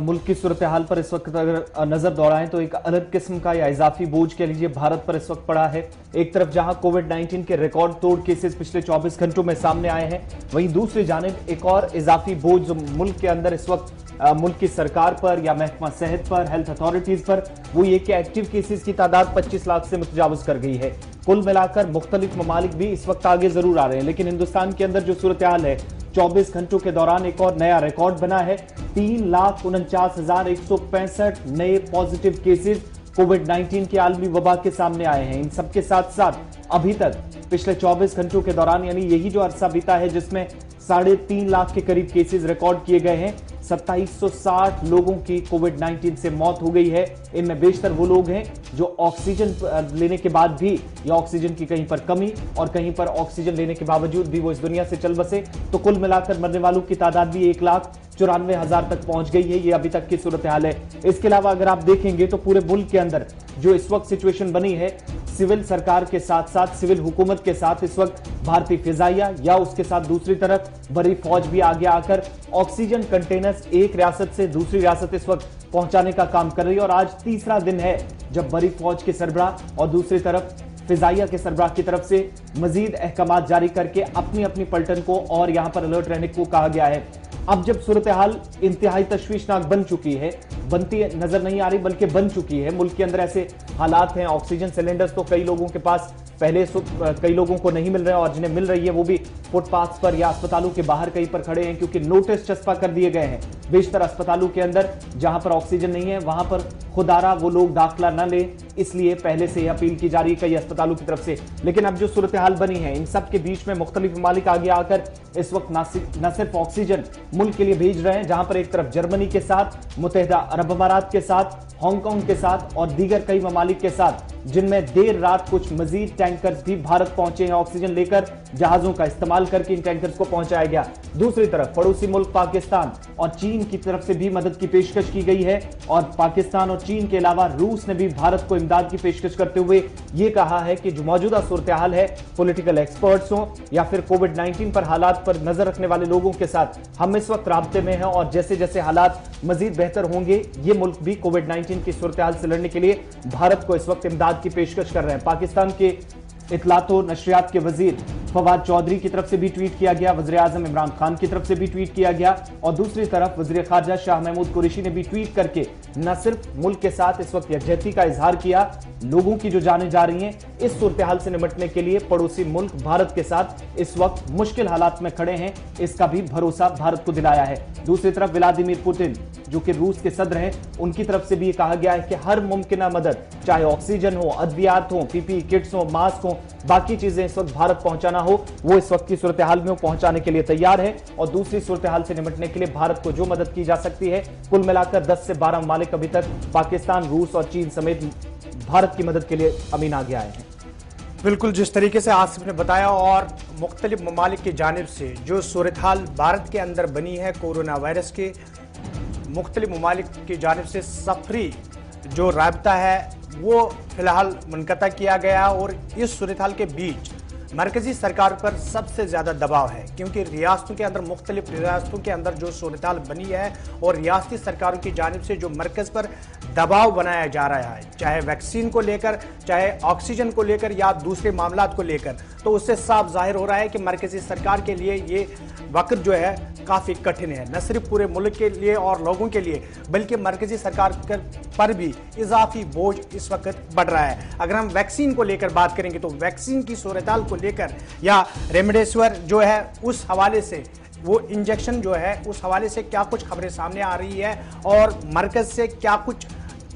मुल्क की सूरत हाल पर इस वक्त अगर नजर दौड़ाएं तो एक अलग किस्म का या इजाफी बोझ कह लीजिए भारत पर इस वक्त पड़ा है। एक तरफ जहां कोविड-19 के रिकॉर्ड तोड़ केसेस पिछले 24 घंटों में सामने आए हैं, वहीं दूसरी जानिब एक और इजाफी बोझ जो मुल्क के अंदर इस वक्त मुल्क की सरकार पर या महकमा सेहत पर, हेल्थ अथॉरिटीज पर, वो ये कि एक्टिव केसेस की तादाद 25 लाख से मुतजावज कर गई है। कुल मिलाकर मुख्तलिफ ममालिक भी इस वक्त आगे जरूर आ रहे हैं, लेकिन हिंदुस्तान के अंदर जो सूरत हाल है 24 घंटों के दौरान एक और नया रिकॉर्ड बना है। 3,49,165 नए पॉजिटिव केसेस कोविड-19 की आलमी वबा के सामने आए हैं। इन सबके साथ साथ अभी तक पिछले 24 घंटों के दौरान, यानी यही जो अरसा बीता है जिसमें 3.5 लाख के करीब केसेस रिकॉर्ड किए गए हैं, 2760 लोगों की कोविड-19 से मौत हो गई है। इनमें बेशतर वो लोग हैं जो ऑक्सीजन लेने के बाद भी या ऑक्सीजन की कहीं पर कमी और कहीं पर ऑक्सीजन लेने के बावजूद भी वो इस दुनिया से चल बसे। तो कुल मिलाकर मरने वालों की तादाद भी 1,94,000 तक पहुंच गई है। ये अभी तक की सूरत हाल है। इसके अलावा अगर आप देखेंगे तो पूरे मुल्क के अंदर जो इस वक्त सिचुएशन बनी है, सिविल सरकार के साथ साथ सिविल हुकूमत के साथ इस वक्त भारतीय फिजाइया या उसके साथ दूसरी तरफ बड़ी फौज भी आगे आकर ऑक्सीजन कंटेनर्स एक रियासत से दूसरी रियासत इस वक्त पहुंचाने का काम कर रही है। और आज तीसरा दिन है जब बड़ी फौज के सरबराह और दूसरी तरफ फिजाइया के सरबराह की तरफ से मजीद अहकामात जारी करके अपनी अपनी पलटन को और यहां पर अलर्ट रहने को कहा गया है। अब जब सूरत हाल इंतहाई तशवीशनाक बन चुकी है, बनती नजर नहीं आ रही बल्कि बन चुकी है, मुल्क के अंदर ऐसे हालात हैं, ऑक्सीजन सिलेंडर्स तो कई लोगों के पास पहले कई लोगों को नहीं मिल रहे हैं और जिन्हें मिल रही है वो भी फुटपाथ पर या अस्पतालों के बाहर कहीं पर खड़े हैं, क्योंकि नोटिस चस्पा कर दिए गए हैं बेशतर अस्पतालों के अंदर जहां पर ऑक्सीजन नहीं है वहां पर खुदारा वो लोग दाखिला न ले, इसलिए पहले से अपील की जा रही है कई अस्पतालों की तरफ से। लेकिन अब जो सूरत हाल बनी है, इन सब के बीच में मुख्तलिफ ममालिक आगे आकर इस वक्त न सिर्फ ऑक्सीजन मुल्क के लिए भेज रहे हैं, जहां पर एक तरफ जर्मनी के साथ, मुत्तहिदा अरब अमारात के साथ, हांगकांग के साथ और दीगर कई ममालिक के साथ, जिनमें देर रात कुछ मजीद टैंकर्स भी भारत पहुंचे हैं ऑक्सीजन लेकर, जहाजों का इस्तेमाल करके इन टैंकर्स को पहुंचाया गया। दूसरी तरफ पड़ोसी मुल्क पाकिस्तान और चीन की तरफ से भी मदद की पेशकश की गई है और पाकिस्तान और चीन के अलावा रूस ने भी भारत को इमदाद की पेशकश करते हुए यह कहा है कि जो मौजूदा सूरत हाल है, पॉलिटिकल एक्सपर्ट्स हो या फिर कोविड-19 पर हालात पर नजर रखने वाले लोगों के साथ हम इस वक्त राब्ते में हैं और जैसे जैसे हालात मजीद बेहतर होंगे, ये मुल्क भी कोविड-19 की सूरत हाल से लड़ने के लिए भारत को इस वक्त इमदाद की पेशकश कर रहे हैं। पाकिस्तान के इतलातो नशरियात के वजीर फवाद चौधरी की तरफ से भी ट्वीट किया गया, वज़ीर आज़म इमरान खान की तरफ से भी ट्वीट किया गया और दूसरी तरफ वज़ीर खारजा शाह महमूद कुरैशी ने भी ट्वीट करके न सिर्फ मुल्क के साथ इस वक्त यकजहती का इजहार किया, लोगों की जो जानें जा रही हैं इस सूरत हाल से निपटने के लिए पड़ोसी मुल्क भारत के साथ इस वक्त मुश्किल हालात में खड़े हैं, इसका भी भरोसा भारत को दिलाया है। दूसरी तरफ व्लादिमीर पुतिन जो कि रूस के सदर हैं, उनकी तरफ से भी कहा गया है कि हर मुमकिन मदद, चाहे ऑक्सीजन हो, अद्वियात हो, पीपीई किट्स हो, मास्क हो, बाकी चीजें इस वक्त भारत पहुंचाना हो, वो इस वक्त की सूरत हाल में पहुंचाने के लिए तैयार है। और दूसरी सूरत हाल से निपटने के लिए भारत को जो मदद की जा सकती है, कुल मिलाकर 10 से 12 ममालिक अभी तक पाकिस्तान, रूस और चीन समेत भारत की मदद के लिए अमीन आगे आए हैं। बिल्कुल जिस तरीके से आसिफ ने बताया और मुख्तलिफ ममालिक की जानिब से जो सूरत हाल भारत के अंदर बनी है, कोरोना वायरस के मुख्तलिफ ममालिक की जानिब से सफरी जो राबता है वो फिलहाल मुनक़ता किया गया और इस सूरत हाल के बीच मरकजी सरकार पर सबसे ज़्यादा दबाव है, क्योंकि रियासतों के अंदर मुख्तलिफ रियासतों के अंदर जो सूरत हाल बनी है और रियासती सरकारों की जानिब से जो मरकज़ पर दबाव बनाया जा रहा है, चाहे वैक्सीन को लेकर, चाहे ऑक्सीजन को लेकर या दूसरे मामलात को लेकर, तो उससे साफ जाहिर हो रहा है कि मरकजी सरकार के लिए ये वक्त जो है काफ़ी कठिन है, न सिर्फ पूरे मुल्क के लिए और लोगों के लिए बल्कि मरकजी सरकार पर भी इजाफी बोझ इस वक्त बढ़ रहा है। अगर हम वैक्सीन को लेकर बात करेंगे तो वैक्सीन की सूरत हाल को लेकर या रेमडेसिविर जो है उस हवाले से, वो इंजेक्शन जो है उस हवाले से क्या कुछ खबरें सामने आ रही है और मरकज से क्या कुछ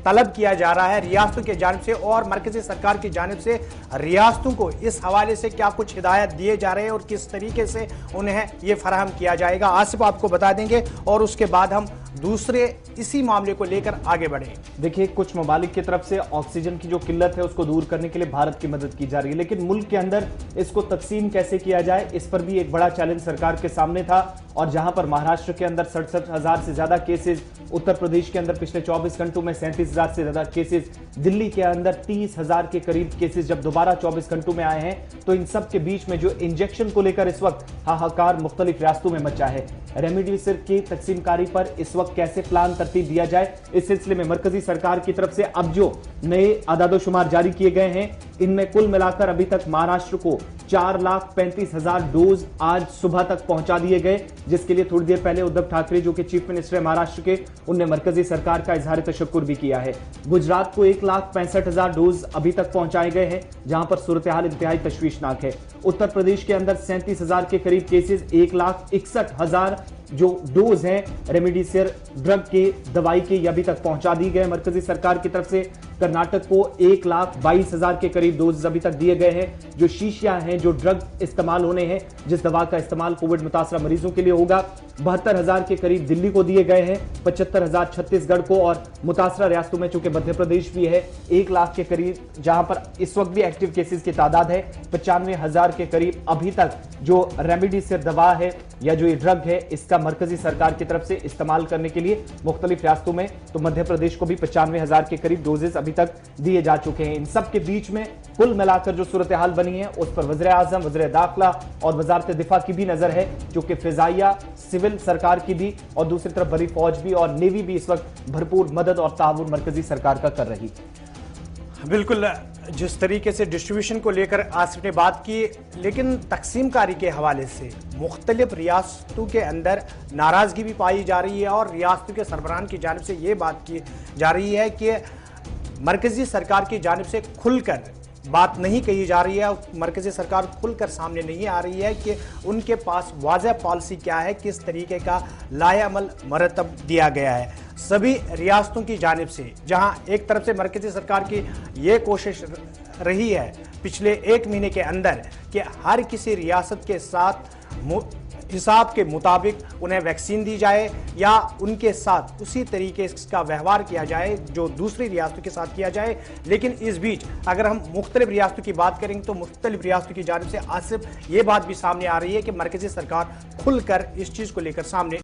तलब किया जा रहा है रियासतों की जानिब से और मरकजी सरकार की जानिब से रियासतों को इस हवाले से क्या कुछ हिदायत दिए जा रहे हैं और किस तरीके से उन्हें ये फराहम किया जाएगा, आसिफ आपको बता देंगे और उसके बाद हम दूसरे इसी मामले को लेकर आगे बढ़े। देखिए, कुछ ममालिक की तरफ से ऑक्सीजन की जो किल्लत है उसको दूर करने के लिए भारत की मदद की जा रही है, लेकिन मुल्क के अंदर इसको तकसीम कैसे किया जाए, इस पर भी एक बड़ा चैलेंज सरकार के सामने था। और जहां पर महाराष्ट्र के अंदर 67,000 से ज्यादा केसेस, उत्तर प्रदेश के अंदर पिछले 24 घंटों में 37,000 से ज्यादा केसेस, दिल्ली के अंदर 30,000 के करीब केसेस जब दोबारा 24 घंटों में आए हैं, तो इन सब के बीच में जो इंजेक्शन को लेकर इस वक्त हाहाकार मुख्तलिफ रियासतों में मचा है, रेमडेसिविर की तकसीमकारी पर इस वक्त वक्त कैसे प्लान तरतीब दिया जाए। इस सिलसिले में मरकजी सरकार की तरफ से अब जो नए आदादोशुमार जारी किए गए हैं, इनमें कुल मिलाकर अभी तक महाराष्ट्र को 4,35,000 डोज आज सुबह तक पहुंचा दिए गए, जिसके लिए थोड़ी देर पहले उद्धव ठाकरे जो कि चीफ मिनिस्टर है महाराष्ट्र के, उनने मरकजी सरकार का इजहार तशक्कुर भी किया है। गुजरात को 1,65,000 डोज अभी तक पहुंचाए गए हैं, जहां पर सूरत हाल इंतहाई तशवीशनाक है। उत्तर प्रदेश के अंदर 37,000 के करीब केसेस, 1,61,000 जो डोज हैं रेमडेसिविर ड्रग के दवाई के, ये अभी तक पहुंचा दी गए मरकजी सरकार की तरफ से। कर्नाटक को 1,22,000 के करीब डोज अभी तक दिए गए हैं, जो शीशियां हैं, जो ड्रग इस्तेमाल होने हैं, जिस दवा का इस्तेमाल कोविड मुतासरा मरीजों के लिए होगा। 72,000 के करीब दिल्ली को दिए गए हैं, 75,000 छत्तीसगढ़ को, और मुतासरा रियासतों में चूंकि मध्य प्रदेश भी है 1 लाख के करीब, जहां पर इस वक्त भी एक्टिव केसेस की तादाद है 95,000 के करीब। अभी तक जो रेमडेसिविर दवा है या जो ये ड्रग है, इसका मरकजी सरकार की तरफ से इस्तेमाल करने के लिए मुख्तलिफ रियासतों में, तो मध्य प्रदेश को भी 95,000 के करीब डोजेस अभी तक दिए जा चुके हैं। इन सब के बीच में कुल मिलाकर जो सूरत हाल बनी है, उस पर वज़ीर आज़म, वज़ीर दाखिला और वजारत दिफा की भी नजर है, जो कि फिजाइया, सिविल सरकार की भी, और दूसरी तरफ बड़ी फौज भी और नेवी भी इस वक्त भरपूर मदद और ताउन मरकजी सरकार का कर रही। बिल्कुल, जिस तरीके से डिस्ट्रीब्यूशन को लेकर आसिफ ने बात की, लेकिन तकसीमकारी के हवाले से मुख्तलिफ रियासतों के अंदर नाराजगी भी पाई जा रही है, और रियासतों के सरबराहान की जानिब से ये बात की जा रही है कि मरकजी सरकार की जानिब से खुलकर बात नहीं कही जा रही है, मरकजी सरकार खुलकर सामने नहीं आ रही है कि उनके पास वाज़ह पॉलिसी क्या है, किस तरीके का लाएअमल मरतब दिया गया है। सभी रियासतों की जानिब से, जहां एक तरफ से मरकजी सरकार की ये कोशिश रही है पिछले 1 महीने के अंदर कि हर किसी रियासत के साथ हिसाब के मुताबिक उन्हें वैक्सीन दी जाए, या उनके साथ उसी तरीके का व्यवहार किया जाए जो दूसरी रियासतों के साथ किया जाए। लेकिन इस बीच अगर हम मुख्तलिफ रियासतों की बात करेंगे तो मुख्तलिफ रियासतों की जानिब से आसिफ ये बात भी सामने आ रही है कि मरकजी सरकार खुलकर इस चीज़ को लेकर सामने